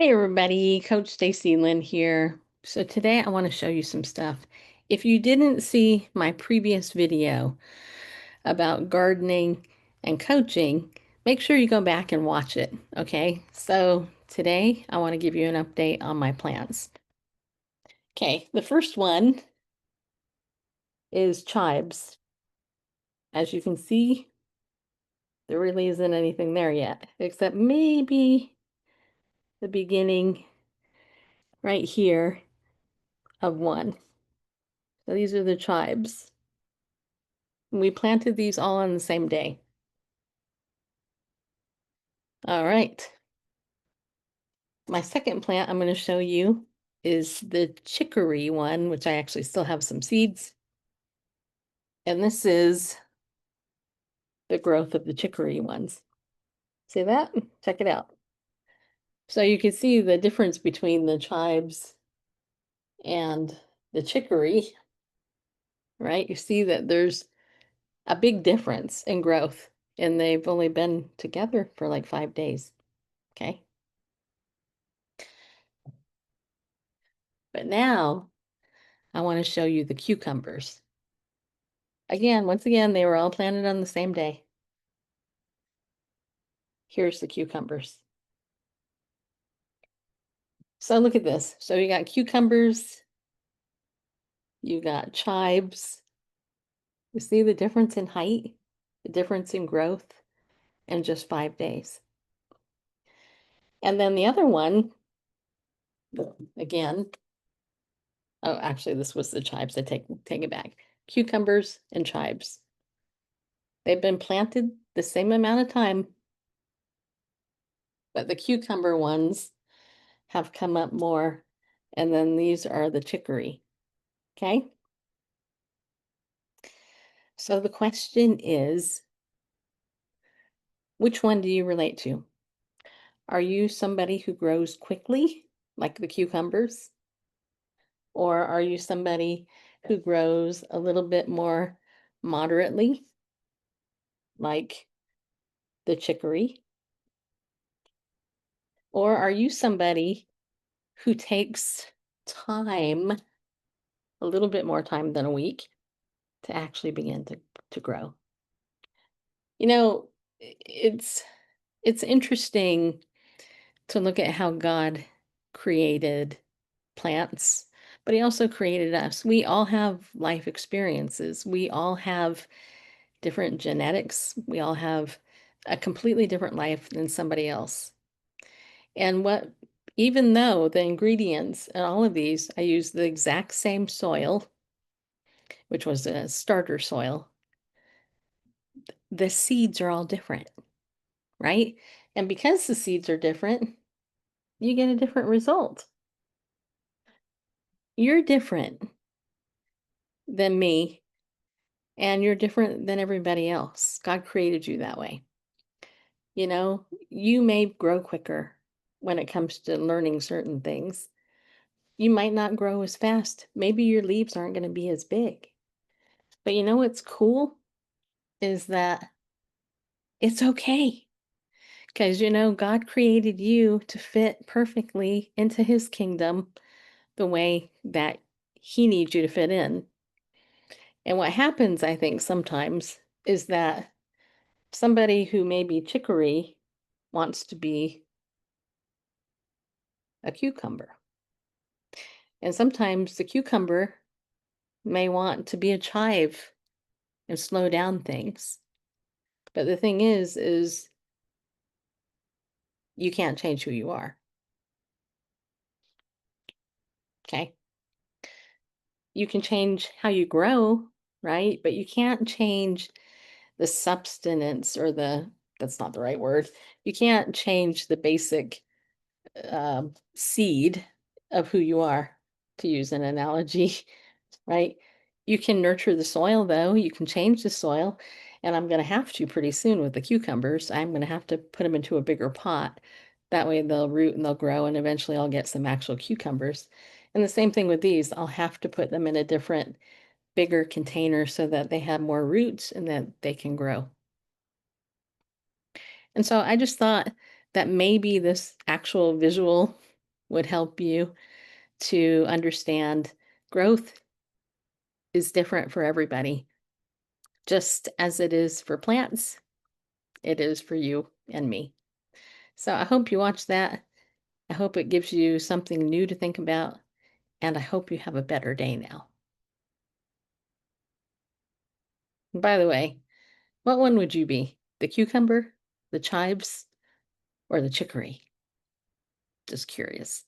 Hey everybody, Coach Stacy Lynn here. So today I want to show you some stuff. If you didn't see my previous video about gardening and coaching, make sure you go back and watch it, okay? So today I want to give you an update on my plants. Okay, the first one is chives. As you can see, there really isn't anything there yet, except maybe the beginning right here of one. So these are the chives. We planted these all on the same day. All right. My second plant I'm going to show you is the chicory one, which I actually still have some seeds. And this is the growth of the chicory ones. See that? Check it out. So you can see the difference between the chives and the chicory, right? You see that there's a big difference in growth, and they've only been together for like 5 days. Okay. But now I want to show you the cucumbers. Again, once again, they were all planted on the same day. Here's the cucumbers. So look at this. So you got cucumbers, you got chives. You see the difference in height, the difference in growth in just 5 days. And then the other one, again, oh, actually, this was the chives. I take it back. Cucumbers and chives. They've been planted the same amount of time, but the cucumber ones have come up more. And then these are the chicory. Okay. So the question is, which one do you relate to? Are you somebody who grows quickly, like the cucumbers? Or are you somebody who grows a little bit more moderately, like the chicory? Or are you somebody who takes time, a little bit more time than a week, to actually begin to grow? You know, it's interesting to look at how God created plants, but he also created us. We all have life experiences. We all have different genetics. We all have a completely different life than somebody else. And even though the ingredients and all of these, I use the exact same soil, which was a starter soil, the seeds are all different, right? And because the seeds are different, you get a different result. You're different than me, and you're different than everybody else. God created you that way. You know, you may grow quicker when it comes to learning certain things. You might not grow as fast. Maybe your leaves aren't going to be as big. But you know what's cool is that it's okay. Because, God created you to fit perfectly into his kingdom the way that he needs you to fit in. And what happens, I think, sometimes is that somebody who may be chicory wants to be a cucumber. And sometimes the cucumber may want to be a chive and slow down things. But the thing is you can't change who you are. Okay. You can change how you grow, right? But you can't change the substance or that's not the right word. You can't change the basic seed of who you are, to use an analogy, right? You can nurture the soil, though. You can change the soil. And I'm going to have to pretty soon with the cucumbers. I'm going to have to put them into a bigger pot. That way they'll root and they'll grow, and eventually I'll get some actual cucumbers. And the same thing with these. I'll have to put them in a different, bigger container so that they have more roots and that they can grow. And so I just thought that maybe this actual visual would help you to understand growth is different for everybody, just as it is for plants, it is for you and me. So I hope you watch that. I hope it gives you something new to think about, and I hope you have a better day now. By the way, what one would you be? The cucumber, the chives, or the chicory? Just curious.